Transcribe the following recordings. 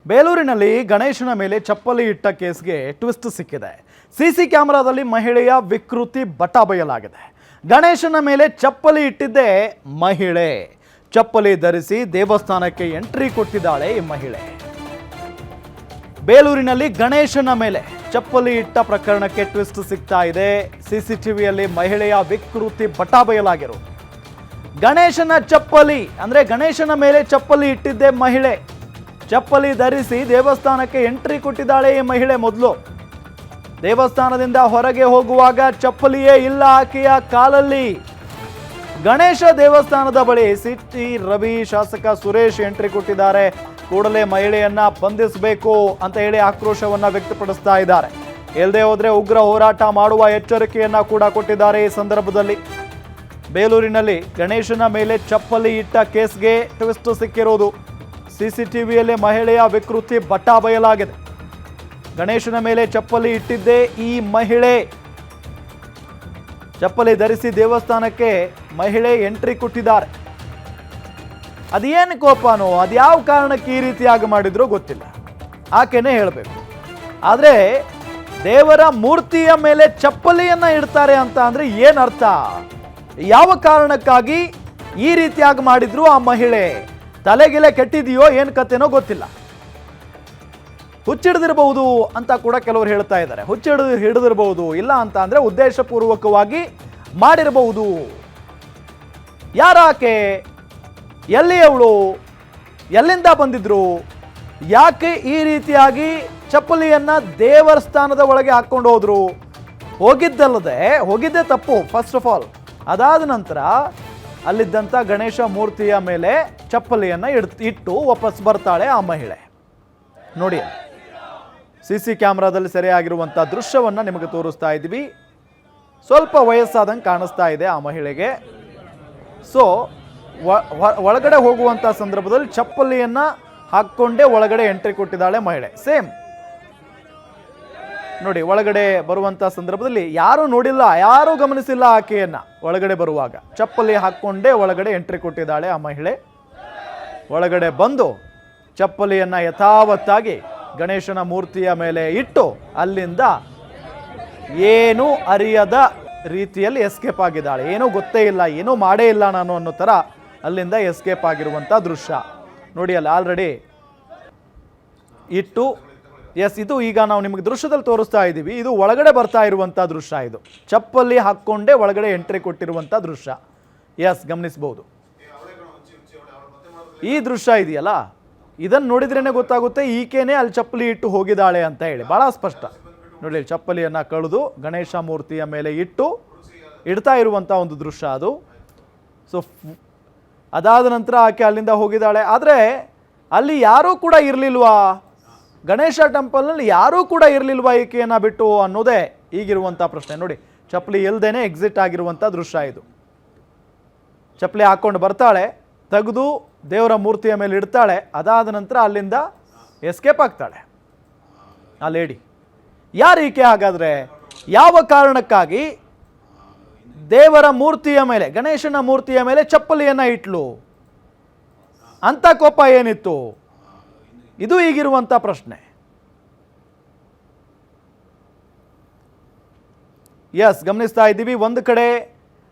ಬೇಲೂರಿನಲ್ಲಿ ಗಣೇಶನ ಮೇಲೆ ಚಪ್ಪಲಿ ಇಟ್ಟ ಕೇಸ್ಗೆ ಟ್ವಿಸ್ಟ್ ಸಿಕ್ಕಿದೆ. ಸಿಸಿ ಕ್ಯಾಮೆರಾದಲ್ಲಿ ಮಹಿಳೆಯ ವಿಕೃತಿ ಬಯಲಾಗಿದೆ. ಗಣೇಶನ ಮೇಲೆ ಚಪ್ಪಲಿ ಇಟ್ಟಿದ್ದೇ ಮಹಿಳೆ. ಚಪ್ಪಲಿ ಧರಿಸಿ ದೇವಸ್ಥಾನಕ್ಕೆ ಎಂಟ್ರಿ ಕೊಟ್ಟಿದ್ದಾಳೆ ಈ ಮಹಿಳೆ. ಬೇಲೂರಿನಲ್ಲಿ ಗಣೇಶನ ಮೇಲೆ ಚಪ್ಪಲಿ ಇಟ್ಟ ಪ್ರಕರಣಕ್ಕೆ ಟ್ವಿಸ್ಟ್ ಸಿಗ್ತಾ ಇದೆ. ಸಿಸಿಟಿವಿಯಲ್ಲಿ ಮಹಿಳೆಯ ವಿಕೃತಿ ಬಯಲಾಗಿರೋದು. ಗಣೇಶನ ಚಪ್ಪಲಿ ಅಂದ್ರೆ ಗಣೇಶನ ಮೇಲೆ ಚಪ್ಪಲಿ ಇಟ್ಟಿದ್ದೇ ಮಹಿಳೆ. ಚಪ್ಪಲಿ ಧರಿಸಿ ದೇವಸ್ಥಾನಕ್ಕೆ ಎಂಟ್ರಿ ಕೊಟ್ಟಿದ್ದಾಳೆ ಈ ಮಹಿಳೆ. ಮೊದಲು ದೇವಸ್ಥಾನದಿಂದ ಹೊರಗೆ ಹೋಗುವಾಗ ಚಪ್ಪಲಿಯೇ ಇಲ್ಲ ಆಕೆಯ ಕಾಲಲ್ಲಿ. ಗಣೇಶ ದೇವಸ್ಥಾನದ ಬಳಿ ಸಿಟಿ ರವಿ, ಶಾಸಕ ಸುರೇಶ್ ಎಂಟ್ರಿ ಕೊಟ್ಟಿದ್ದಾರೆ. ಕೂಡಲೇ ಮಹಿಳೆಯನ್ನ ಬಂಧಿಸಬೇಕು ಅಂತ ಹೇಳಿ ಆಕ್ರೋಶವನ್ನ ವ್ಯಕ್ತಪಡಿಸ್ತಾ ಇದ್ದಾರೆ. ಇಲ್ಲದೆ ಹೋದ್ರೆ ಉಗ್ರ ಹೋರಾಟ ಮಾಡುವ ಎಚ್ಚರಿಕೆಯನ್ನ ಕೂಡ ಕೊಟ್ಟಿದ್ದಾರೆ. ಈ ಸಂದರ್ಭದಲ್ಲಿ ಬೇಲೂರಿನಲ್ಲಿ ಗಣೇಶನ ಮೇಲೆ ಚಪ್ಪಲಿ ಇಟ್ಟ ಕೇಸ್ಗೆ ಟ್ವಿಸ್ಟ್ ಸಿಕ್ಕಿರೋದು. ಸಿಸಿಟಿವಿಯಲ್ಲಿ ಮಹಿಳೆಯ ವಿಕೃತಿ ಬಯಲಾಗಿದೆ. ಗಣೇಶನ ಮೇಲೆ ಚಪ್ಪಲಿ ಇಟ್ಟಿದ್ದೇ ಈ ಮಹಿಳೆ. ಚಪ್ಪಲಿ ಧರಿಸಿ ದೇವಸ್ಥಾನಕ್ಕೆ ಮಹಿಳೆ ಎಂಟ್ರಿ ಕೊಟ್ಟಿದ್ದಾರೆ. ಅದೇನು ಕೋಪನೋ ಅದ್ಯಾವ ಕಾರಣಕ್ಕೆ ಈ ರೀತಿಯಾಗಿ ಮಾಡಿದ್ರು ಗೊತ್ತಿಲ್ಲ, ಆಕೆನೇ ಹೇಳಬೇಕು. ಆದರೆ ದೇವರ ಮೂರ್ತಿಯ ಮೇಲೆ ಚಪ್ಪಲಿಯನ್ನ ಇಡ್ತಾರೆ ಅಂತ ಅಂದ್ರೆ ಏನರ್ಥ? ಯಾವ ಕಾರಣಕ್ಕಾಗಿ ಈ ರೀತಿಯಾಗಿ ಮಾಡಿದ್ರು ಆ ಮಹಿಳೆ? ತಲೆಗಿಲೆ ಕೆಟ್ಟಿದೆಯೋ ಏನು ಕತೆನೋ ಗೊತ್ತಿಲ್ಲ. ಹುಚ್ಚಿಡ್ದಿರಬಹುದು ಅಂತ ಕೂಡ ಕೆಲವರು ಹೇಳ್ತಾ ಇದ್ದಾರೆ. ಹಿಡಿದಿರಬಹುದು, ಇಲ್ಲ ಅಂತ ಅಂದ್ರೆ ಉದ್ದೇಶಪೂರ್ವಕವಾಗಿ ಮಾಡಿರಬಹುದು. ಯಾರಾಕೆ? ಎಲ್ಲಿ ಅವಳು? ಎಲ್ಲಿಂದ ಬಂದಿದ್ರು? ಯಾಕೆ ಈ ರೀತಿಯಾಗಿ ಚಪ್ಪಲಿಯನ್ನ ದೇವಸ್ಥಾನದ ಒಳಗೆ ಹಾಕೊಂಡು ಹೋದ್ರು? ಹೋಗಿದ್ದೇ ತಪ್ಪು ಫಸ್ಟ್ ಆಫ್ ಆಲ್. ಅದಾದ ನಂತರ ಅಲ್ಲಿದ್ದಂಥ ಗಣೇಶ ಮೂರ್ತಿಯ ಮೇಲೆ ಚಪ್ಪಲಿಯನ್ನ ಇಟ್ಟು ವಾಪಸ್ ಬರ್ತಾಳೆ ಆ ಮಹಿಳೆ. ನೋಡಿ, ಸಿಸಿ ಕ್ಯಾಮ್ರಾದಲ್ಲಿ ಸೆರೆಯಾಗಿರುವಂಥ ದೃಶ್ಯವನ್ನ ನಿಮಗೆ ತೋರಿಸ್ತಾ ಇದ್ದೀವಿ. ಸ್ವಲ್ಪ ವಯಸ್ಸಾದಂಗೆ ಕಾಣಿಸ್ತಾ ಇದೆ ಆ ಮಹಿಳೆಗೆ. ಸೊ ಒಳಗಡೆ ಹೋಗುವಂಥ ಸಂದರ್ಭದಲ್ಲಿ ಚಪ್ಪಲಿಯನ್ನ ಹಾಕ್ಕೊಂಡೇ ಒಳಗಡೆ ಎಂಟ್ರಿ ಕೊಟ್ಟಿದ್ದಾಳೆ ಮಹಿಳೆ. ಸೇಮ್ ನೋಡಿ, ಒಳಗಡೆ ಬರುವಂಥ ಸಂದರ್ಭದಲ್ಲಿ ಯಾರೂ ನೋಡಿಲ್ಲ, ಯಾರೂ ಗಮನಿಸಿಲ್ಲ ಆಕೆಯನ್ನ. ಒಳಗಡೆ ಬರುವಾಗ ಚಪ್ಪಲಿ ಹಾಕ್ಕೊಂಡೇ ಒಳಗಡೆ ಎಂಟ್ರಿ ಕೊಟ್ಟಿದ್ದಾಳೆ ಆ ಮಹಿಳೆ. ಒಳಗಡೆ ಬಂದು ಚಪ್ಪಲಿಯನ್ನ ಯಥಾವತ್ತಾಗಿ ಗಣೇಶನ ಮೂರ್ತಿಯ ಮೇಲೆ ಇಟ್ಟು ಅಲ್ಲಿಂದ ಏನೂ ಅರಿಯದ ರೀತಿಯಲ್ಲಿ ಎಸ್ಕೇಪ್ ಆಗಿದ್ದಾಳೆ. ಏನೂ ಗೊತ್ತೇ ಇಲ್ಲ, ಏನೂ ಮಾಡೇ ಇಲ್ಲ ನಾನು ಅನ್ನೋ ಥರ ಅಲ್ಲಿಂದ ಎಸ್ಕೇಪ್ ಆಗಿರುವಂಥ ದೃಶ್ಯ ನೋಡಿ. ಅಲ್ಲಿ ಆಲ್ರೆಡಿ ಇಟ್ಟು ಇದು ಈಗ ನಾವು ನಿಮಗೆ ದೃಶ್ಯದಲ್ಲಿ ತೋರಿಸ್ತಾ ಇದ್ದೀವಿ. ಇದು ಒಳಗಡೆ ಬರ್ತಾ ಇರುವಂಥ ದೃಶ್ಯ. ಇದು ಚಪ್ಪಲಿ ಹಾಕ್ಕೊಂಡೇ ಒಳಗಡೆ ಎಂಟ್ರಿ ಕೊಟ್ಟಿರುವಂಥ ದೃಶ್ಯ. ಗಮನಿಸಬಹುದು. ಈ ದೃಶ್ಯ ಇದೆಯಲ್ಲ, ಇದನ್ನು ನೋಡಿದ್ರೇನೆ ಗೊತ್ತಾಗುತ್ತೆ ಈಕೆನೇ ಅಲ್ಲಿ ಚಪ್ಪಲಿ ಇಟ್ಟು ಹೋಗಿದ್ದಾಳೆ ಅಂತ ಹೇಳಿ. ಭಾಳ ಸ್ಪಷ್ಟ ನೋಡಿ. ಚಪ್ಪಲಿಯನ್ನು ಕಳೆದು ಗಣೇಶ ಮೂರ್ತಿಯ ಮೇಲೆ ಇಡ್ತಾ ಇರುವಂಥ ಒಂದು ದೃಶ್ಯ ಅದು. ಸೊ ಅದಾದ ನಂತರ ಆಕೆ ಅಲ್ಲಿಂದ ಹೋಗಿದ್ದಾಳೆ. ಆದರೆ ಅಲ್ಲಿ ಯಾರೂ ಕೂಡ ಇರಲಿಲ್ವಾ? ಗಣೇಶ ಟೆಂಪಲ್ನಲ್ಲಿ ಯಾರೂ ಕೂಡ ಇರಲಿಲ್ವಾ ಈಕೆಯನ್ನು ಬಿಟ್ಟು ಅನ್ನೋದೇ ಈಗಿರುವಂಥ ಪ್ರಶ್ನೆ. ನೋಡಿ, ಚಪ್ಪಲಿ ಇಲ್ಲದೇನೆ ಎಕ್ಸಿಟ್ ಆಗಿರುವಂಥ ದೃಶ್ಯ ಇದು. ಚಪ್ಪಲಿ ಹಾಕ್ಕೊಂಡು ಬರ್ತಾಳೆ, ತೆಗೆದು ದೇವರ ಮೂರ್ತಿಯ ಮೇಲೆ ಇಡ್ತಾಳೆ. ಅದಾದ ನಂತರ ಅಲ್ಲಿಂದ ಎಸ್ಕೇಪ್ ಆಗ್ತಾಳೆ ಆ ಲೇಡಿ. ಯಾರು ಈಕೆ ಹಾಗಾದರೆ? ಯಾವ ಕಾರಣಕ್ಕಾಗಿ ದೇವರ ಮೂರ್ತಿಯ ಮೇಲೆ, ಗಣೇಶನ ಮೂರ್ತಿಯ ಮೇಲೆ ಚಪ್ಪಲಿಯನ್ನು ಇಟ್ಲು? ಅಂತ ಕೋಪ ಏನಿತ್ತು? ಇದು ಈಗಿರುವಂಥ ಪ್ರಶ್ನೆ. ಗಮನಿಸ್ತಾ ಇದ್ದೀವಿ. ಒಂದು ಕಡೆ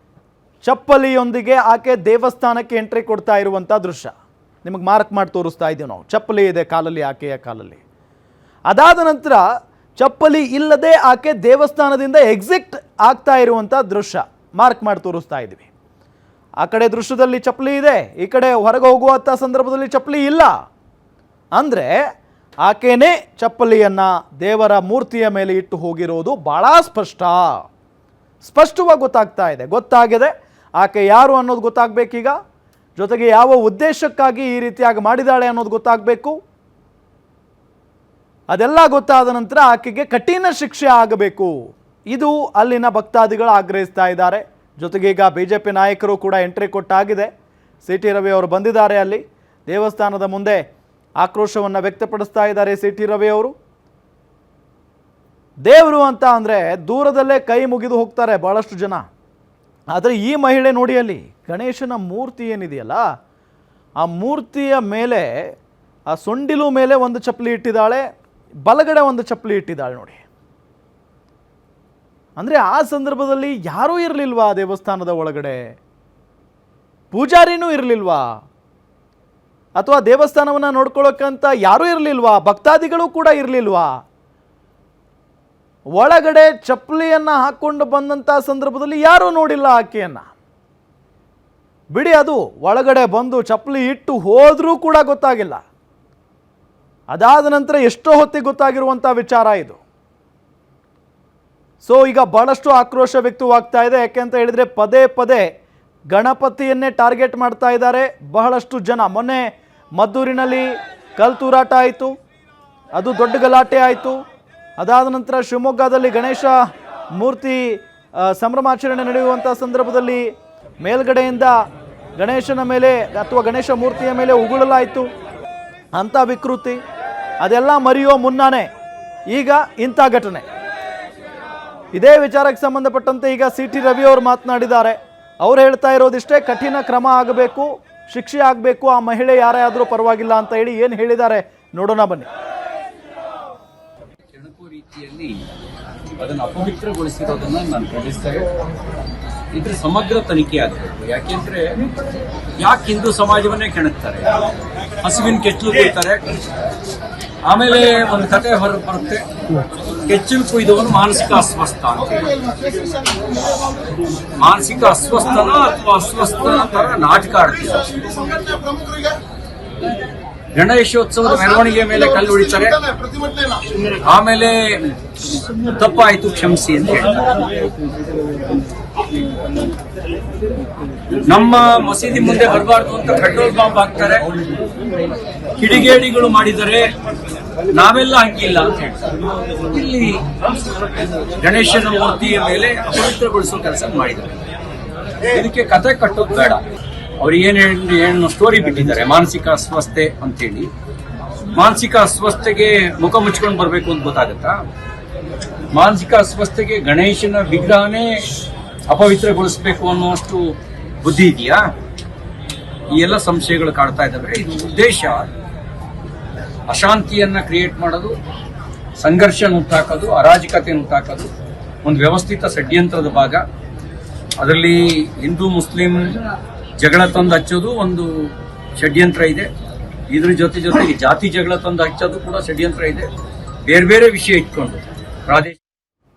ಚಪ್ಪಲಿಯೊಂದಿಗೆ ಆಕೆ ದೇವಸ್ಥಾನಕ್ಕೆ ಎಂಟ್ರಿ ಕೊಡ್ತಾ ಇರುವಂಥ ದೃಶ್ಯ ನಿಮಗೆ ಮಾರ್ಕ್ ಮಾಡಿ ತೋರಿಸ್ತಾ ಇದ್ದೀವಿ ನಾವು. ಚಪ್ಪಲಿ ಇದೆ ಕಾಲಲ್ಲಿ, ಆಕೆಯ ಕಾಲಲ್ಲಿ. ಅದಾದ ನಂತರ ಚಪ್ಪಲಿ ಇಲ್ಲದೆ ಆಕೆ ದೇವಸ್ಥಾನದಿಂದ ಎಕ್ಸಿಟ್ ಆಗ್ತಾ ಇರುವಂಥ ದೃಶ್ಯ ಮಾರ್ಕ್ ಮಾಡಿ ತೋರಿಸ್ತಾ ಇದ್ದೀವಿ. ಆ ಕಡೆ ದೃಶ್ಯದಲ್ಲಿ ಚಪ್ಪಲಿ ಇದೆ, ಈ ಕಡೆ ಹೊರಗೆ ಹೋಗುವಂಥ ಸಂದರ್ಭದಲ್ಲಿ ಚಪ್ಪಲಿ ಇಲ್ಲ. ಅಂದರೆ ಆಕೆನೇ ಚಪ್ಪಲಿಯನ್ನು ದೇವರ ಮೂರ್ತಿಯ ಮೇಲೆ ಇಟ್ಟು ಹೋಗಿರೋದು ಭಾಳ ಸ್ಪಷ್ಟವಾಗಿ ಗೊತ್ತಾಗಿದೆ. ಆಕೆ ಯಾರು ಅನ್ನೋದು ಗೊತ್ತಾಗಬೇಕೀಗ. ಜೊತೆಗೆ ಯಾವ ಉದ್ದೇಶಕ್ಕಾಗಿ ಈ ರೀತಿಯಾಗಿ ಮಾಡಿದಾಳೆ ಅನ್ನೋದು ಗೊತ್ತಾಗಬೇಕು. ಅದೆಲ್ಲ ಗೊತ್ತಾದ ನಂತರ ಆಕೆಗೆ ಕಠಿಣ ಶಿಕ್ಷೆ ಆಗಬೇಕು. ಇದು ಅಲ್ಲಿನ ಭಕ್ತಾದಿಗಳು ಆಗ್ರಹಿಸ್ತಾ ಇದ್ದಾರೆ. ಜೊತೆಗೆ ಈಗ ಬಿಜೆಪಿ ನಾಯಕರು ಕೂಡ ಎಂಟ್ರಿ ಕೊಟ್ಟಾಗಿದೆ. ಸಿಟಿ ರವಿ ಅವರು ಬಂದಿದ್ದಾರೆ. ಅಲ್ಲಿ ದೇವಸ್ಥಾನದ ಮುಂದೆ ಆಕ್ರೋಶವನ್ನು ವ್ಯಕ್ತಪಡಿಸ್ತಾ ಇದ್ದಾರೆ ಸಿಟಿ ರವಿ ಅವರು. ದೇವರು ಅಂತ ಅಂದರೆ ದೂರದಲ್ಲೇ ಕೈ ಮುಗಿದು ಹೋಗ್ತಾರೆ ಭಾಳಷ್ಟು ಜನ. ಆದರೆ ಈ ಮಹಿಳೆ ನೋಡಿ, ಅಲ್ಲಿ ಗಣೇಶನ ಮೂರ್ತಿ ಏನಿದೆಯಲ್ಲ, ಆ ಮೂರ್ತಿಯ ಮೇಲೆ ಆ ಸೊಂಡಿಲು ಮೇಲೆ ಒಂದು ಚಪ್ಪಲಿ ಇಟ್ಟಿದ್ದಾಳೆ, ಬಲಗಡೆ ಒಂದು ಚಪ್ಪಲಿ ಇಟ್ಟಿದ್ದಾಳೆ ನೋಡಿ. ಅಂದರೆ ಆ ಸಂದರ್ಭದಲ್ಲಿ ಯಾರೂ ಇರಲಿಲ್ವಾ ದೇವಸ್ಥಾನದ ಒಳಗಡೆ? ಪೂಜಾರಿನೂ ಇರಲಿಲ್ವಾ? ಅಥವಾ ದೇವಸ್ಥಾನವನ್ನು ನೋಡ್ಕೊಳ್ಳೋಕ್ಕಂತ ಯಾರೂ ಇರಲಿಲ್ವಾ? ಭಕ್ತಾದಿಗಳು ಕೂಡ ಇರಲಿಲ್ವಾ? ಒಳಗಡೆ ಚಪ್ಪಲಿಯನ್ನು ಹಾಕ್ಕೊಂಡು ಬಂದಂಥ ಸಂದರ್ಭದಲ್ಲಿ ಯಾರೂ ನೋಡಿಲ್ಲ ಆಕೆಯನ್ನು. ಬಿಡಿ, ಅದು ಒಳಗಡೆ ಬಂದು ಚಪ್ಪಲಿ ಇಟ್ಟು ಹೋದರೂ ಕೂಡ ಗೊತ್ತಾಗಿಲ್ಲ. ಅದಾದ ನಂತರ ಎಷ್ಟೋ ಹೊತ್ತಿಗೆ ಗೊತ್ತಾಗಿರುವಂಥ ವಿಚಾರ ಇದು. ಸೊ ಈಗ ಬಹಳಷ್ಟು ಆಕ್ರೋಶ ವ್ಯಕ್ತವಾಗ್ತಾ ಇದೆ. ಯಾಕೆಂತ ಹೇಳಿದರೆ ಪದೇ ಪದೇ ಗಣಪತಿಯನ್ನೇ ಟಾರ್ಗೆಟ್ ಮಾಡ್ತಾ ಇದ್ದಾರೆ ಬಹಳಷ್ಟು ಜನ. ಮೊನ್ನೆ ಮದ್ದೂರಿನಲ್ಲಿ ಕಲ್ತೂರಾಟ ಆಯಿತು, ಅದು ದೊಡ್ಡ ಗಲಾಟೆ ಆಯಿತು. ಅದಾದ ನಂತರ ಶಿವಮೊಗ್ಗದಲ್ಲಿ ಗಣೇಶ ಮೂರ್ತಿ ಸಂಭ್ರಮಾಚರಣೆ ನಡೆಯುವಂಥ ಸಂದರ್ಭದಲ್ಲಿ ಮೇಲ್ಗಡೆಯಿಂದ ಗಣೇಶನ ಮೇಲೆ ಅಥವಾ ಗಣೇಶ ಮೂರ್ತಿಯ ಮೇಲೆ ಉಗುಳಲಾಯಿತು ಅಂಥ ವಿಕೃತಿ. ಅದೆಲ್ಲ ಮರೆಯೋ ಮುನ್ನಾನೇ ಈಗ ಇಂಥ ಘಟನೆ. ಇದೇ ವಿಚಾರಕ್ಕೆ ಸಂಬಂಧಪಟ್ಟಂತೆ ಈಗ CT ರವಿ ಅವರು ಮಾತನಾಡಿದ್ದಾರೆ. ಅವ್ರು ಹೇಳ್ತಾ ಇರೋದಿಷ್ಟೇ, ಕಠಿಣ ಕ್ರಮ ಆಗಬೇಕು, ಶಿಕ್ಷೆ ಆಗಬೇಕು, ಆ ಮಹಿಳೆ ಯಾರೇ ಆದರೂ ಪರವಾಗಿಲ್ಲ ಅಂತ ಹೇಳಿ ಏನು ಹೇಳಿದ್ದಾರೆ ನೋಡೋಣ ಬನ್ನಿ. ರೀತಿಯಲ್ಲಿ ಅದನ್ನು ಅಪವಿತ್ರಗೊಳಿಸಿರೋದನ್ನ ನಾನು ಖಂಡಿಸ್ತೇನೆ. ಇದ್ರ ಸಮಗ್ರ ತನಿಖೆ ಆಗಬೇಕು. ಯಾಕೆಂದ್ರೆ ಯಾಕೆ ಹಿಂದೂ ಸಮಾಜವನ್ನೇ ಕೆಣಕ್ತಾರೆ, ಹಸುವಿನ ಕೆಚ್ಚಲು ಕೊಯ್ತಾರೆ. ಆಮೇಲೆ ಒಂದು ಕತೆ ಹೊರಗೆ ಬರುತ್ತೆ, ಕೆಚ್ಚಲು ಕೊಯ್ದವನು ಮಾನಸಿಕ ಅಸ್ವಸ್ಥ ಅಂತ. ಮಾನಸಿಕ ಅಸ್ವಸ್ಥನ ಅಥವಾ ಅಸ್ವಸ್ಥನ ತರ ನಾಟಕ ಆಡ್ತಿದ್ದಾರೆ. ಗಣೇಶೋತ್ಸವದ ಮೆರವಣಿಗೆ ಮೇಲೆ ಕಲ್ಲು ಹೊಡಿತಾರೆ, ಆಮೇಲೆ ತಪ್ಪಾಯ್ತು ಕ್ಷಮಿಸಿ ಅಂತ ಹೇಳ್ತಾರೆ. ನಮ್ಮ ಮಸೀದಿ ಮುಂದೆ ಬರಬಾರ್ದು ಅಂತ ಪೆಟ್ರೋಲ್ ಬಾಂಬ್ ಹಾಕ್ತಾರೆ, ಕಿಡಿಗೇಡಿಗಳು ಮಾಡಿದರೆ ನಾವೆಲ್ಲ ಹಂಗಿಲ್ಲ ಅಂತ ಹೇಳ್ತಾರೆ. ಇಲ್ಲಿ ಗಣೇಶನ ಮೂರ್ತಿಯ ಮೇಲೆ ಅಪವಿತ್ರಗೊಳಿಸೋ ಕೆಲಸ ಮಾಡಿದ್ದಾರೆ. ಇದಕ್ಕೆ ಕತೆ ಕಟ್ಟೋದು ಬೇಡ. ಅವ್ರು ಏನು ಸ್ಟೋರಿ ಬಿಟ್ಟಿದ್ದಾರೆ, ಮಾನಸಿಕ ಅಸ್ವಸ್ಥೆ ಅಂತೇಳಿ. ಮಾನಸಿಕ ಅಸ್ವಸ್ಥೆಗೆ ಮುಖ ಮುಚ್ಕೊಂಡು ಬರಬೇಕು ಅಂತ ಗೊತ್ತಾಗತ್ತಾ? ಮಾನಸಿಕ ಅಸ್ವಸ್ಥೆಗೆ ಗಣೇಶನ ವಿಗ್ರಹನೇ ಅಪವಿತ್ರಗೊಳಿಸಬೇಕು ಅನ್ನುವಷ್ಟು ಬುದ್ಧಿ ಇದೆಯಾ? ಈ ಎಲ್ಲ ಸಂಶಯಗಳು ಕಾಡ್ತಾ ಇದ್ದಾವೆ. ಇದು ಉದ್ದೇಶ ಅಶಾಂತಿಯನ್ನ ಕ್ರಿಯೇಟ್ ಮಾಡೋದು, ಸಂಘರ್ಷ ಹುಟ್ಟಾಕೋದು, ಅರಾಜಕತೆ ಹುಟ್ಟಾಕೋದು ಒಂದು ವ್ಯವಸ್ಥಿತ ಷಡ್ಯಂತ್ರದ ಭಾಗ. ಅದರಲ್ಲಿ ಹಿಂದೂ ಮುಸ್ಲಿಂ ಜಗಳ ತಂದು ಹಚ್ಚೋದು ಒಂದು ಷಡ್ಯಂತ್ರ ಇದೆ. ಇದ್ರ ಜೊತೆಗೆ ಜಾತಿ ಜಗಳ ತಂದು ಹಚ್ಚೋದು ಕೂಡ ಷಡ್ಯಂತ್ರ ಇದೆ. ಬೇರೆ ಬೇರೆ ವಿಷಯ ಇಟ್ಕೊಂಡು ಪ್ರಾದೇಶಿಕ